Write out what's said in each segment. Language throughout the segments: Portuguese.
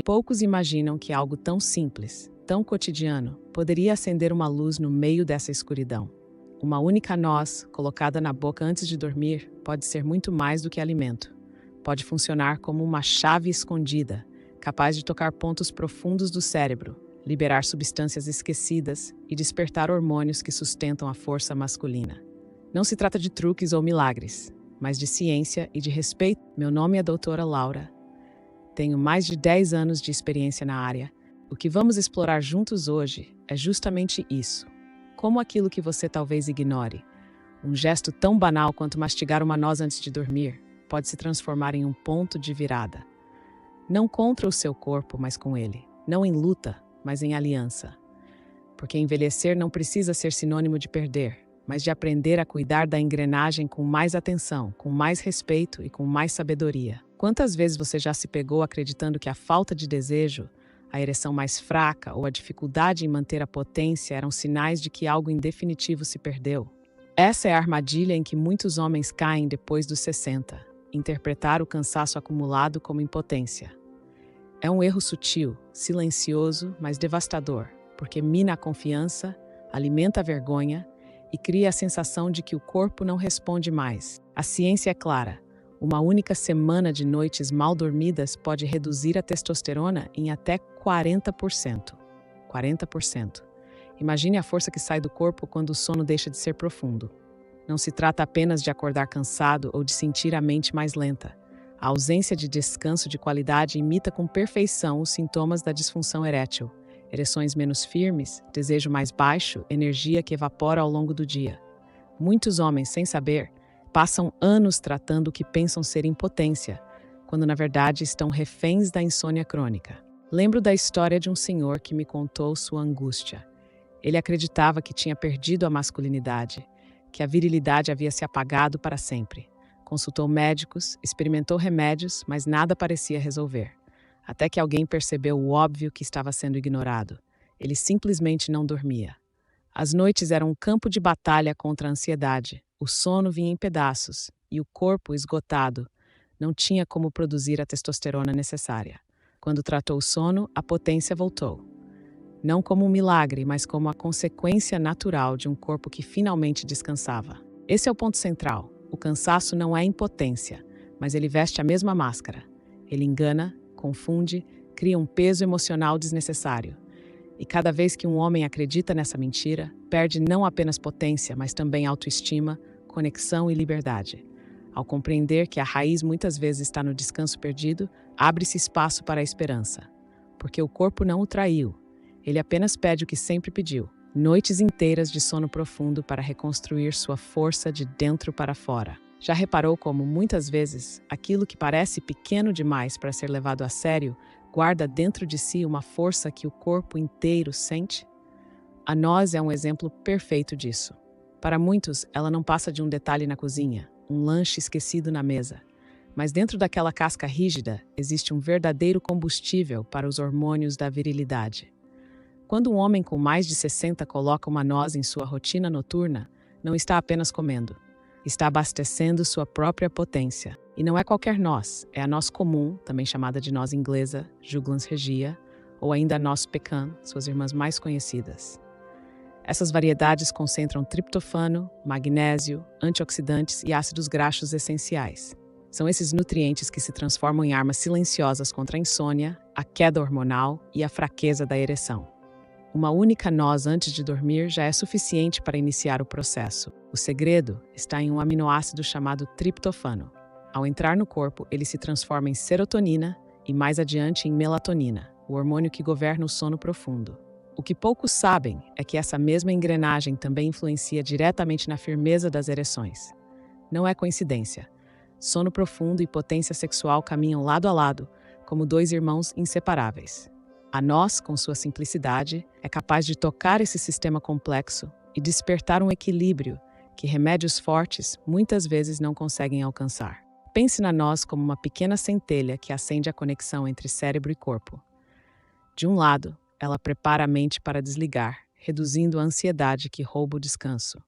Poucos imaginam que algo tão simples, tão cotidiano, poderia acender uma luz no meio dessa escuridão. Uma única noz, colocada na boca antes de dormir, pode ser muito mais do que alimento. Pode funcionar como uma chave escondida, capaz de tocar pontos profundos do cérebro, liberar substâncias esquecidas e despertar hormônios que sustentam a força masculina. Não se trata de truques ou milagres, mas de ciência e de respeito. Meu nome é Doutora Laura. Tenho mais de 10 anos de experiência na área. O que vamos explorar juntos hoje é justamente isso. Como aquilo que você talvez ignore, um gesto tão banal quanto mastigar uma noz antes de dormir, pode se transformar em um ponto de virada. Não contra o seu corpo, mas com ele. Não em luta, mas em aliança. Porque envelhecer não precisa ser sinônimo de perder, mas de aprender a cuidar da engrenagem com mais atenção, com mais respeito e com mais sabedoria. Quantas vezes você já se pegou acreditando que a falta de desejo, a ereção mais fraca ou a dificuldade em manter a potência eram sinais de que algo em definitivo se perdeu? Essa é a armadilha em que muitos homens caem depois dos 60, interpretar o cansaço acumulado como impotência. É um erro sutil, silencioso, mas devastador, porque mina a confiança, alimenta a vergonha e cria a sensação de que o corpo não responde mais. A ciência é clara. Uma única semana de noites mal dormidas pode reduzir a testosterona em até 40%. 40%. Imagine a força que sai do corpo quando o sono deixa de ser profundo. Não se trata apenas de acordar cansado ou de sentir a mente mais lenta. A ausência de descanso de qualidade imita com perfeição os sintomas da disfunção erétil. Ereções menos firmes, desejo mais baixo, energia que evapora ao longo do dia. Muitos homens, sem saber, passam anos tratando o que pensam ser impotência, quando na verdade estão reféns da insônia crônica. Lembro da história de um senhor que me contou sua angústia. Ele acreditava que tinha perdido a masculinidade, que a virilidade havia se apagado para sempre. Consultou médicos, experimentou remédios, mas nada parecia resolver. Até que alguém percebeu o óbvio que estava sendo ignorado. Ele simplesmente não dormia. As noites eram um campo de batalha contra a ansiedade. O sono vinha em pedaços e o corpo, esgotado, não tinha como produzir a testosterona necessária. Quando tratou o sono, a potência voltou. Não como um milagre, mas como a consequência natural de um corpo que finalmente descansava. Esse é o ponto central. O cansaço não é impotência, mas ele veste a mesma máscara. Ele engana, confunde, cria um peso emocional desnecessário. E cada vez que um homem acredita nessa mentira, perde não apenas potência, mas também autoestima, conexão e liberdade. Ao compreender que a raiz muitas vezes está no descanso perdido, abre-se espaço para a esperança. Porque o corpo não o traiu. Ele apenas pede o que sempre pediu: noites inteiras de sono profundo para reconstruir sua força de dentro para fora. Já reparou como, muitas vezes, aquilo que parece pequeno demais para ser levado a sério, guarda dentro de si uma força que o corpo inteiro sente? A noz é um exemplo perfeito disso. Para muitos, ela não passa de um detalhe na cozinha, um lanche esquecido na mesa. Mas dentro daquela casca rígida, existe um verdadeiro combustível para os hormônios da virilidade. Quando um homem com mais de 60 coloca uma noz em sua rotina noturna, não está apenas comendo. Está abastecendo sua própria potência. E não é qualquer noz, é a noz comum, também chamada de noz inglesa, Juglans regia, ou ainda a noz pecan, suas irmãs mais conhecidas. Essas variedades concentram triptofano, magnésio, antioxidantes e ácidos graxos essenciais. São esses nutrientes que se transformam em armas silenciosas contra a insônia, a queda hormonal e a fraqueza da ereção. Uma única noz antes de dormir já é suficiente para iniciar o processo. O segredo está em um aminoácido chamado triptofano. Ao entrar no corpo, ele se transforma em serotonina e mais adiante em melatonina, o hormônio que governa o sono profundo. O que poucos sabem é que essa mesma engrenagem também influencia diretamente na firmeza das ereções. Não é coincidência. Sono profundo e potência sexual caminham lado a lado, como dois irmãos inseparáveis. A noz, com sua simplicidade, é capaz de tocar esse sistema complexo e despertar um equilíbrio que remédios fortes muitas vezes não conseguem alcançar. Pense na noz como uma pequena centelha que acende a conexão entre cérebro e corpo. De um lado, ela prepara a mente para desligar, reduzindo a ansiedade que rouba o descanso.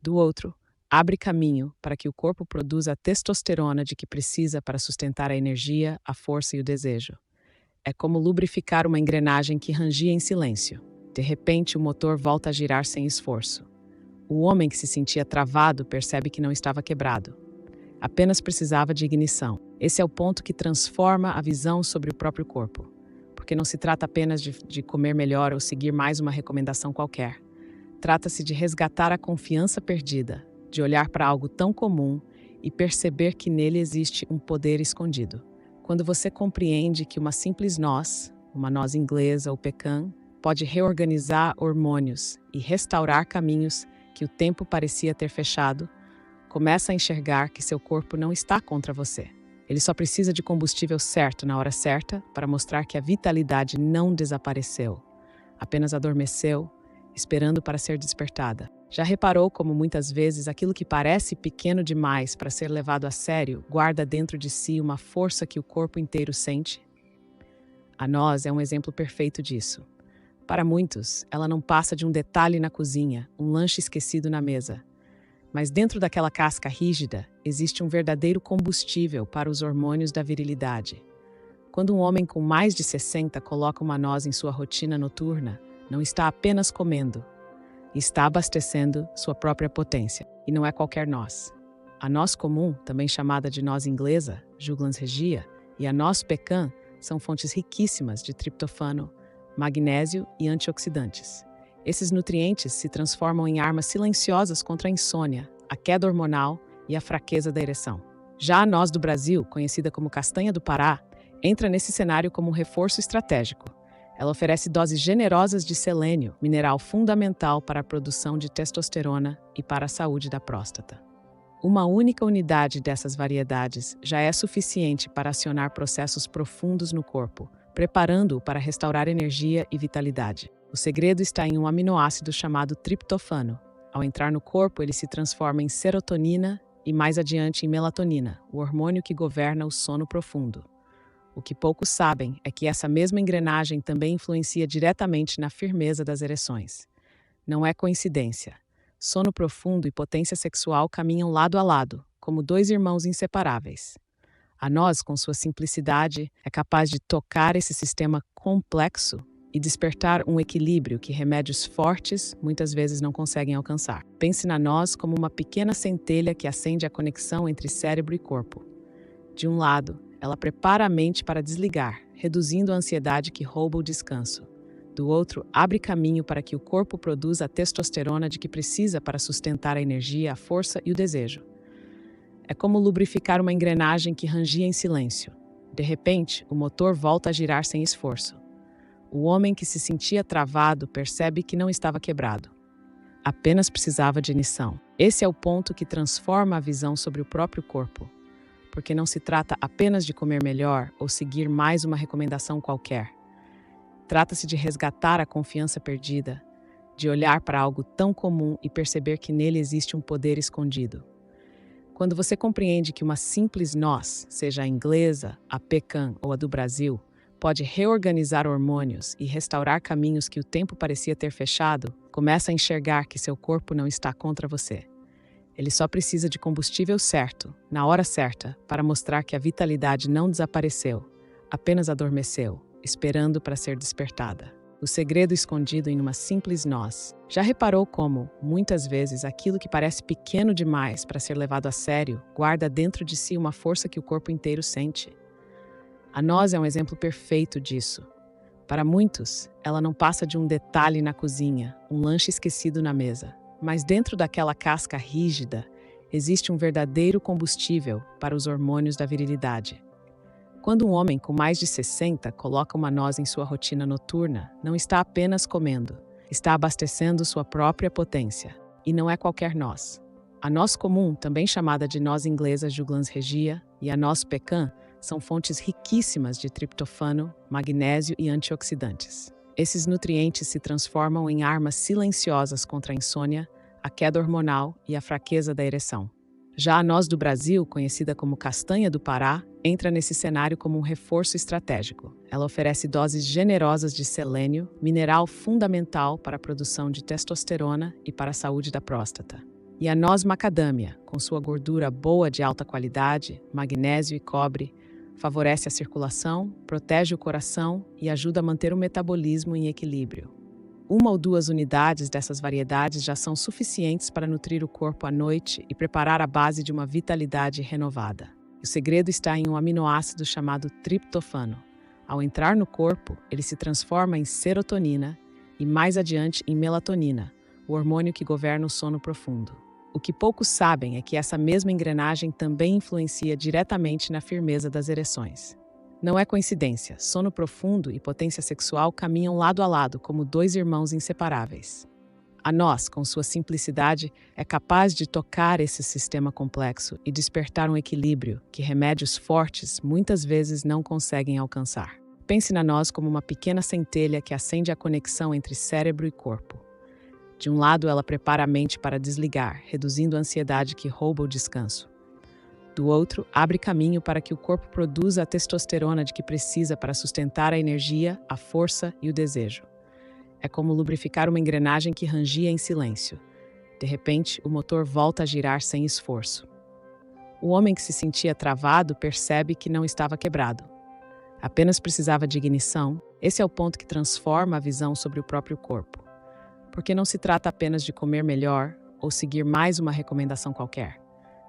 Do outro, abre caminho para que o corpo produza a testosterona de que precisa para sustentar a energia, a força e o desejo. É como lubrificar uma engrenagem que rangia em silêncio. De repente, o motor volta a girar sem esforço. O homem que se sentia travado percebe que não estava quebrado. Apenas precisava de ignição. Esse é o ponto que transforma a visão sobre o próprio corpo. Porque não se trata apenas de comer melhor ou seguir mais uma recomendação qualquer. Trata-se de resgatar a confiança perdida, de olhar para algo tão comum e perceber que nele existe um poder escondido. Quando você compreende que uma simples noz, uma noz inglesa ou pecan, pode reorganizar hormônios e restaurar caminhos que o tempo parecia ter fechado, começa a enxergar que seu corpo não está contra você. Ele só precisa de combustível certo na hora certa para mostrar que a vitalidade não desapareceu, apenas adormeceu, esperando para ser despertada. Já reparou como muitas vezes aquilo que parece pequeno demais para ser levado a sério guarda dentro de si uma força que o corpo inteiro sente? A noz é um exemplo perfeito disso. Para muitos, ela não passa de um detalhe na cozinha, um lanche esquecido na mesa. Mas dentro daquela casca rígida, existe um verdadeiro combustível para os hormônios da virilidade. Quando um homem com mais de 60 coloca uma noz em sua rotina noturna, não está apenas comendo, está abastecendo sua própria potência. E não é qualquer noz. A noz comum, também chamada de noz inglesa, Juglans regia, e a noz pecan são fontes riquíssimas de triptofano, magnésio e antioxidantes. Esses nutrientes se transformam em armas silenciosas contra a insônia, a queda hormonal e a fraqueza da ereção. Já a noz do Brasil, conhecida como castanha do Pará, entra nesse cenário como um reforço estratégico. Ela oferece doses generosas de selênio, mineral fundamental para a produção de testosterona e para a saúde da próstata. Uma única unidade dessas variedades já é suficiente para acionar processos profundos no corpo, preparando-o para restaurar energia e vitalidade. O segredo está em um aminoácido chamado triptofano. Ao entrar no corpo, ele se transforma em serotonina e mais adiante em melatonina, o hormônio que governa o sono profundo. O que poucos sabem é que essa mesma engrenagem também influencia diretamente na firmeza das ereções. Não é coincidência. Sono profundo e potência sexual caminham lado a lado, como dois irmãos inseparáveis. A noz, com sua simplicidade, é capaz de tocar esse sistema complexo e despertar um equilíbrio que remédios fortes muitas vezes não conseguem alcançar. Pense na noz como uma pequena centelha que acende a conexão entre cérebro e corpo. De um lado, ela prepara a mente para desligar, reduzindo a ansiedade que rouba o descanso. Do outro, abre caminho para que o corpo produza a testosterona de que precisa para sustentar a energia, a força e o desejo. É como lubrificar uma engrenagem que rangia em silêncio. De repente, o motor volta a girar sem esforço. O homem que se sentia travado percebe que não estava quebrado. Apenas precisava de ignição. Esse é o ponto que transforma a visão sobre o próprio corpo. Porque não se trata apenas de comer melhor ou seguir mais uma recomendação qualquer. Trata-se de resgatar a confiança perdida, de olhar para algo tão comum e perceber que nele existe um poder escondido. Quando você compreende que uma simples noz, seja a inglesa, a pecan ou a do Brasil, pode reorganizar hormônios e restaurar caminhos que o tempo parecia ter fechado, começa a enxergar que seu corpo não está contra você. Ele só precisa de combustível certo, na hora certa, para mostrar que a vitalidade não desapareceu, apenas adormeceu, esperando para ser despertada. O segredo escondido em uma simples noz. Já reparou como, muitas vezes, aquilo que parece pequeno demais para ser levado a sério, guarda dentro de si uma força que o corpo inteiro sente? A noz é um exemplo perfeito disso. Para muitos, ela não passa de um detalhe na cozinha, um lanche esquecido na mesa. Mas dentro daquela casca rígida, existe um verdadeiro combustível para os hormônios da virilidade. Quando um homem com mais de 60 coloca uma noz em sua rotina noturna, não está apenas comendo, está abastecendo sua própria potência. E não é qualquer noz. A noz comum, também chamada de noz inglesa Juglans regia, e a noz pecan, são fontes riquíssimas de triptofano, magnésio e antioxidantes. Esses nutrientes se transformam em armas silenciosas contra a insônia, a queda hormonal e a fraqueza da ereção. Já a noz do Brasil, conhecida como castanha do Pará, entra nesse cenário como um reforço estratégico. Ela oferece doses generosas de selênio, mineral fundamental para a produção de testosterona e para a saúde da próstata. E a noz macadâmia, com sua gordura boa de alta qualidade, magnésio e cobre, favorece a circulação, protege o coração e ajuda a manter o metabolismo em equilíbrio. 1 ou 2 unidades dessas variedades já são suficientes para nutrir o corpo à noite e preparar a base de uma vitalidade renovada. O segredo está em um aminoácido chamado triptofano. Ao entrar no corpo, ele se transforma em serotonina e, mais adiante, em melatonina, o hormônio que governa o sono profundo. O que poucos sabem é que essa mesma engrenagem também influencia diretamente na firmeza das ereções. Não é coincidência, sono profundo e potência sexual caminham lado a lado como 2 irmãos inseparáveis. A Noz, com sua simplicidade, é capaz de tocar esse sistema complexo e despertar um equilíbrio que remédios fortes muitas vezes não conseguem alcançar. Pense na Noz como uma pequena centelha que acende a conexão entre cérebro e corpo. De um lado, ela prepara a mente para desligar, reduzindo a ansiedade que rouba o descanso. Do outro, abre caminho para que o corpo produza a testosterona de que precisa para sustentar a energia, a força e o desejo. É como lubrificar uma engrenagem que rangia em silêncio. De repente, o motor volta a girar sem esforço. O homem que se sentia travado percebe que não estava quebrado. Apenas precisava de ignição. Esse é o ponto que transforma a visão sobre o próprio corpo. Porque não se trata apenas de comer melhor ou seguir mais uma recomendação qualquer.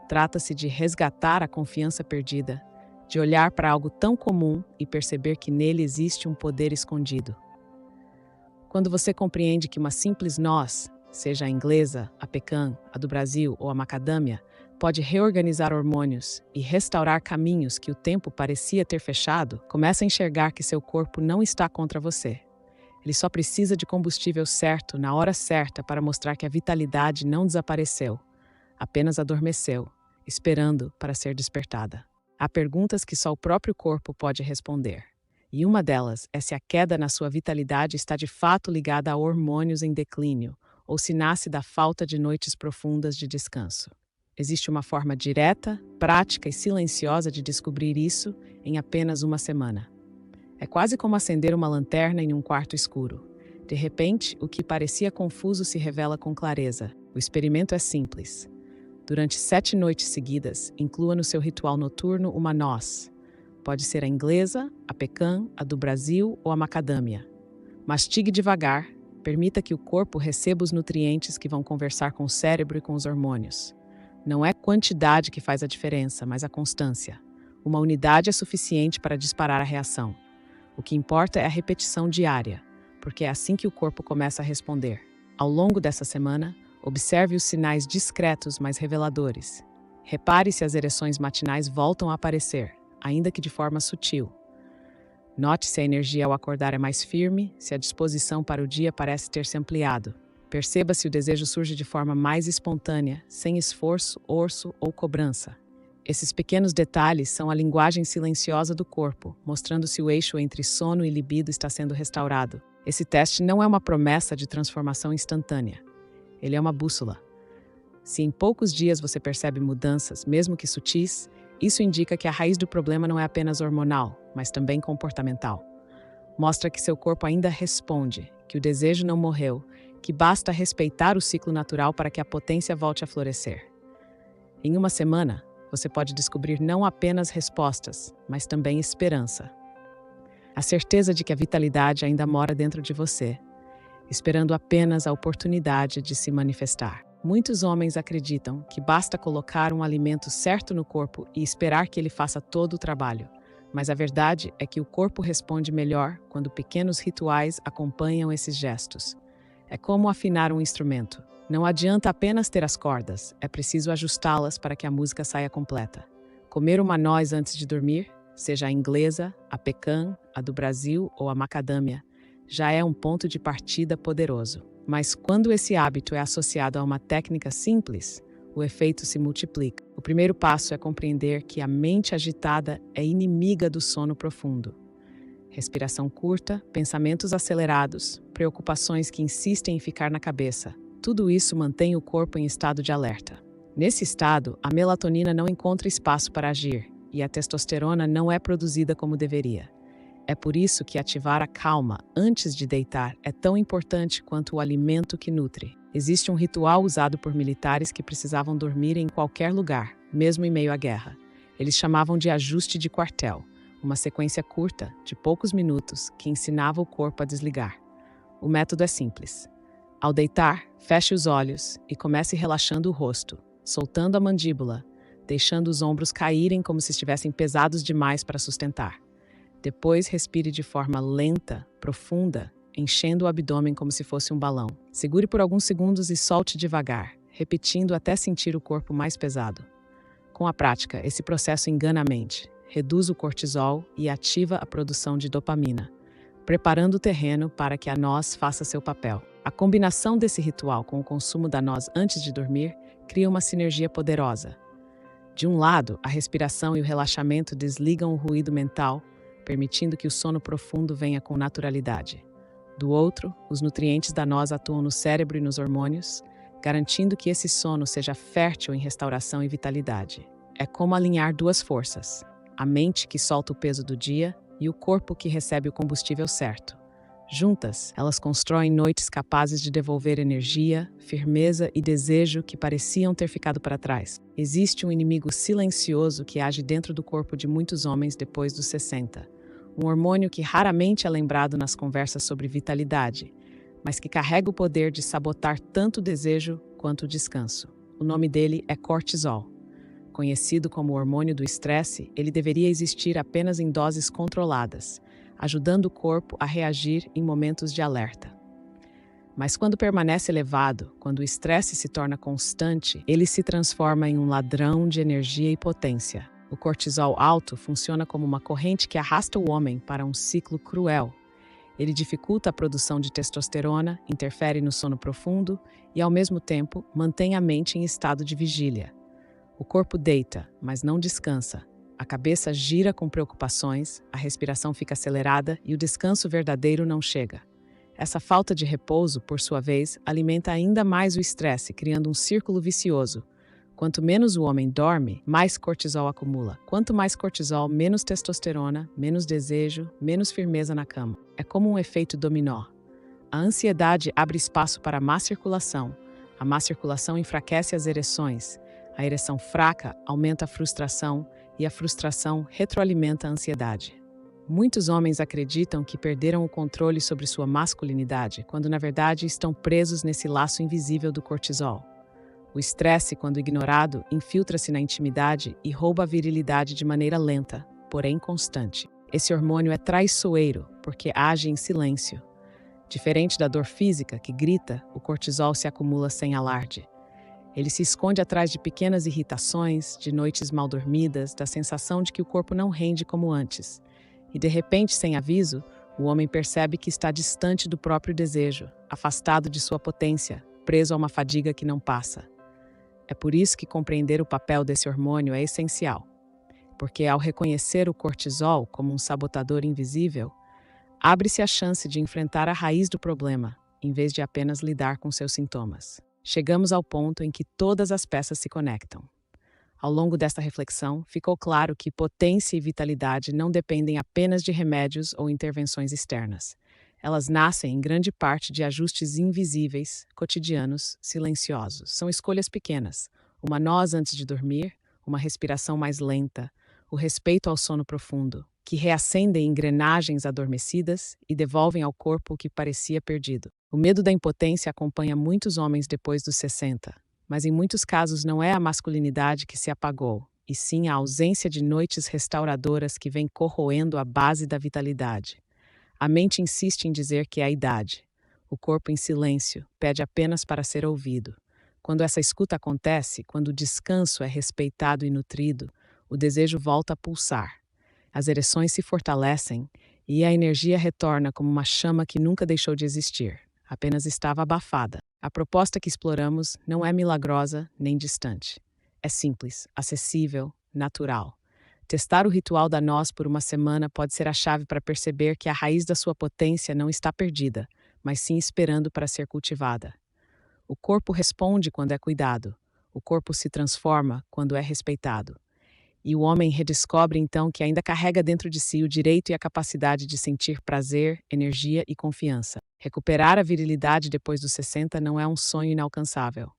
Trata-se de resgatar a confiança perdida, de olhar para algo tão comum e perceber que nele existe um poder escondido. Quando você compreende que uma simples noz, seja a inglesa, a pecan, a do Brasil ou a macadâmia, pode reorganizar hormônios e restaurar caminhos que o tempo parecia ter fechado, começa a enxergar que seu corpo não está contra você. Ele só precisa de combustível certo, na hora certa, para mostrar que a vitalidade não desapareceu, apenas adormeceu, esperando para ser despertada. Há perguntas que só o próprio corpo pode responder. E uma delas é se a queda na sua vitalidade está de fato ligada a hormônios em declínio, ou se nasce da falta de noites profundas de descanso. Existe uma forma direta, prática e silenciosa de descobrir isso em apenas uma semana. É quase como acender uma lanterna em um quarto escuro. De repente, o que parecia confuso se revela com clareza. O experimento é simples. Durante 7 noites seguidas, inclua no seu ritual noturno uma noz. Pode ser a inglesa, a pecan, a do Brasil ou a macadâmia. Mastigue devagar, permita que o corpo receba os nutrientes que vão conversar com o cérebro e com os hormônios. Não é quantidade que faz a diferença, mas a constância. Uma unidade é suficiente para disparar a reação. O que importa é a repetição diária, porque é assim que o corpo começa a responder. Ao longo dessa semana, observe os sinais discretos, mas reveladores. Repare se as ereções matinais voltam a aparecer, ainda que de forma sutil. Note se a energia ao acordar é mais firme, se a disposição para o dia parece ter se ampliado. Perceba se o desejo surge de forma mais espontânea, sem esforço, orço ou cobrança. Esses pequenos detalhes são a linguagem silenciosa do corpo, mostrando se o eixo entre sono e libido está sendo restaurado. Esse teste não é uma promessa de transformação instantânea. Ele é uma bússola. Se em poucos dias você percebe mudanças, mesmo que sutis, isso indica que a raiz do problema não é apenas hormonal, mas também comportamental. Mostra que seu corpo ainda responde, que o desejo não morreu, que basta respeitar o ciclo natural para que a potência volte a florescer. Em uma semana, você pode descobrir não apenas respostas, mas também esperança. A certeza de que a vitalidade ainda mora dentro de você, esperando apenas a oportunidade de se manifestar. Muitos homens acreditam que basta colocar um alimento certo no corpo e esperar que ele faça todo o trabalho. Mas a verdade é que o corpo responde melhor quando pequenos rituais acompanham esses gestos. É como afinar um instrumento. Não adianta apenas ter as cordas, é preciso ajustá-las para que a música saia completa. Comer uma noz antes de dormir, seja a inglesa, a pecan, a do Brasil ou a macadâmia, já é um ponto de partida poderoso. Mas quando esse hábito é associado a uma técnica simples, o efeito se multiplica. O primeiro passo é compreender que a mente agitada é inimiga do sono profundo. Respiração curta, pensamentos acelerados, preocupações que insistem em ficar na cabeça. Tudo isso mantém o corpo em estado de alerta. Nesse estado, a melatonina não encontra espaço para agir e a testosterona não é produzida como deveria. É por isso que ativar a calma antes de deitar é tão importante quanto o alimento que nutre. Existe um ritual usado por militares que precisavam dormir em qualquer lugar, mesmo em meio à guerra. Eles chamavam de ajuste de quartel. uma sequência curta, de poucos minutos, que ensinava o corpo a desligar. O método é simples. Ao deitar, feche os olhos e comece relaxando o rosto, soltando a mandíbula, deixando os ombros caírem como se estivessem pesados demais para sustentar. Depois, respire de forma lenta, profunda, enchendo o abdômen como se fosse um balão. Segure por alguns segundos e solte devagar, repetindo até sentir o corpo mais pesado. Com a prática, esse processo engana a mente, reduz o cortisol e ativa a produção de dopamina, preparando o terreno para que a noz faça seu papel. A combinação desse ritual com o consumo da noz antes de dormir cria uma sinergia poderosa. De um lado, a respiração e o relaxamento desligam o ruído mental, permitindo que o sono profundo venha com naturalidade. Do outro, os nutrientes da noz atuam no cérebro e nos hormônios, garantindo que esse sono seja fértil em restauração e vitalidade. É como alinhar duas forças, a mente que solta o peso do dia e o corpo que recebe o combustível certo. Juntas, elas constroem noites capazes de devolver energia, firmeza e desejo que pareciam ter ficado para trás. Existe um inimigo silencioso que age dentro do corpo de muitos homens depois dos 60. Um hormônio que raramente é lembrado nas conversas sobre vitalidade, mas que carrega o poder de sabotar tanto o desejo quanto o descanso. O nome dele é cortisol. Conhecido como hormônio do estresse, ele deveria existir apenas em doses controladas, ajudando o corpo a reagir em momentos de alerta. Mas quando permanece elevado, quando o estresse se torna constante, ele se transforma em um ladrão de energia e potência. O cortisol alto funciona como uma corrente que arrasta o homem para um ciclo cruel. Ele dificulta a produção de testosterona, interfere no sono profundo e, ao mesmo tempo, mantém a mente em estado de vigília. O corpo deita, mas não descansa. A cabeça gira com preocupações, a respiração fica acelerada e o descanso verdadeiro não chega. Essa falta de repouso, por sua vez, alimenta ainda mais o estresse, criando um círculo vicioso. Quanto menos o homem dorme, mais cortisol acumula. Quanto mais cortisol, menos testosterona, menos desejo, menos firmeza na cama. É como um efeito dominó. A ansiedade abre espaço para a má circulação. A má circulação enfraquece as ereções. A ereção fraca aumenta a frustração e a frustração retroalimenta a ansiedade. Muitos homens acreditam que perderam o controle sobre sua masculinidade, quando na verdade estão presos nesse laço invisível do cortisol. O estresse, quando ignorado, infiltra-se na intimidade e rouba a virilidade de maneira lenta, porém constante. Esse hormônio é traiçoeiro, porque age em silêncio. Diferente da dor física, que grita, o cortisol se acumula sem alarde. Ele se esconde atrás de pequenas irritações, de noites mal dormidas, da sensação de que o corpo não rende como antes. E de repente, sem aviso, o homem percebe que está distante do próprio desejo, afastado de sua potência, preso a uma fadiga que não passa. É por isso que compreender o papel desse hormônio é essencial. Porque ao reconhecer o cortisol como um sabotador invisível, abre-se a chance de enfrentar a raiz do problema, em vez de apenas lidar com seus sintomas. Chegamos ao ponto em que todas as peças se conectam. Ao longo desta reflexão, ficou claro que potência e vitalidade não dependem apenas de remédios ou intervenções externas. Elas nascem em grande parte de ajustes invisíveis, cotidianos, silenciosos. São escolhas pequenas, uma noz antes de dormir, uma respiração mais lenta, o respeito ao sono profundo, que reacendem engrenagens adormecidas e devolvem ao corpo o que parecia perdido. O medo da impotência acompanha muitos homens depois dos 60, mas em muitos casos não é a masculinidade que se apagou, e sim a ausência de noites restauradoras que vem corroendo a base da vitalidade. A mente insiste em dizer que é a idade. O corpo, em silêncio, pede apenas para ser ouvido. Quando essa escuta acontece, quando o descanso é respeitado e nutrido, o desejo volta a pulsar. As ereções se fortalecem e a energia retorna como uma chama que nunca deixou de existir, apenas estava abafada. A proposta que exploramos não é milagrosa nem distante. É simples, acessível, natural. Testar o ritual da noz por uma semana pode ser a chave para perceber que a raiz da sua potência não está perdida, mas sim esperando para ser cultivada. O corpo responde quando é cuidado. O corpo se transforma quando é respeitado. E o homem redescobre então que ainda carrega dentro de si o direito e a capacidade de sentir prazer, energia e confiança. Recuperar a virilidade depois dos 60 não é um sonho inalcançável.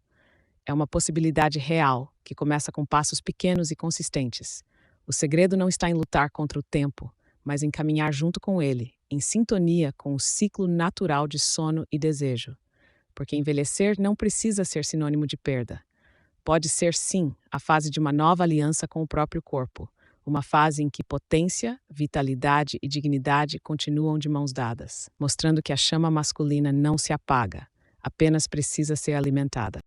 É uma possibilidade real, que começa com passos pequenos e consistentes. O segredo não está em lutar contra o tempo, mas em caminhar junto com ele, em sintonia com o ciclo natural de sono e desejo. Porque envelhecer não precisa ser sinônimo de perda. Pode ser, sim, a fase de uma nova aliança com o próprio corpo, uma fase em que potência, vitalidade e dignidade continuam de mãos dadas, mostrando que a chama masculina não se apaga, apenas precisa ser alimentada.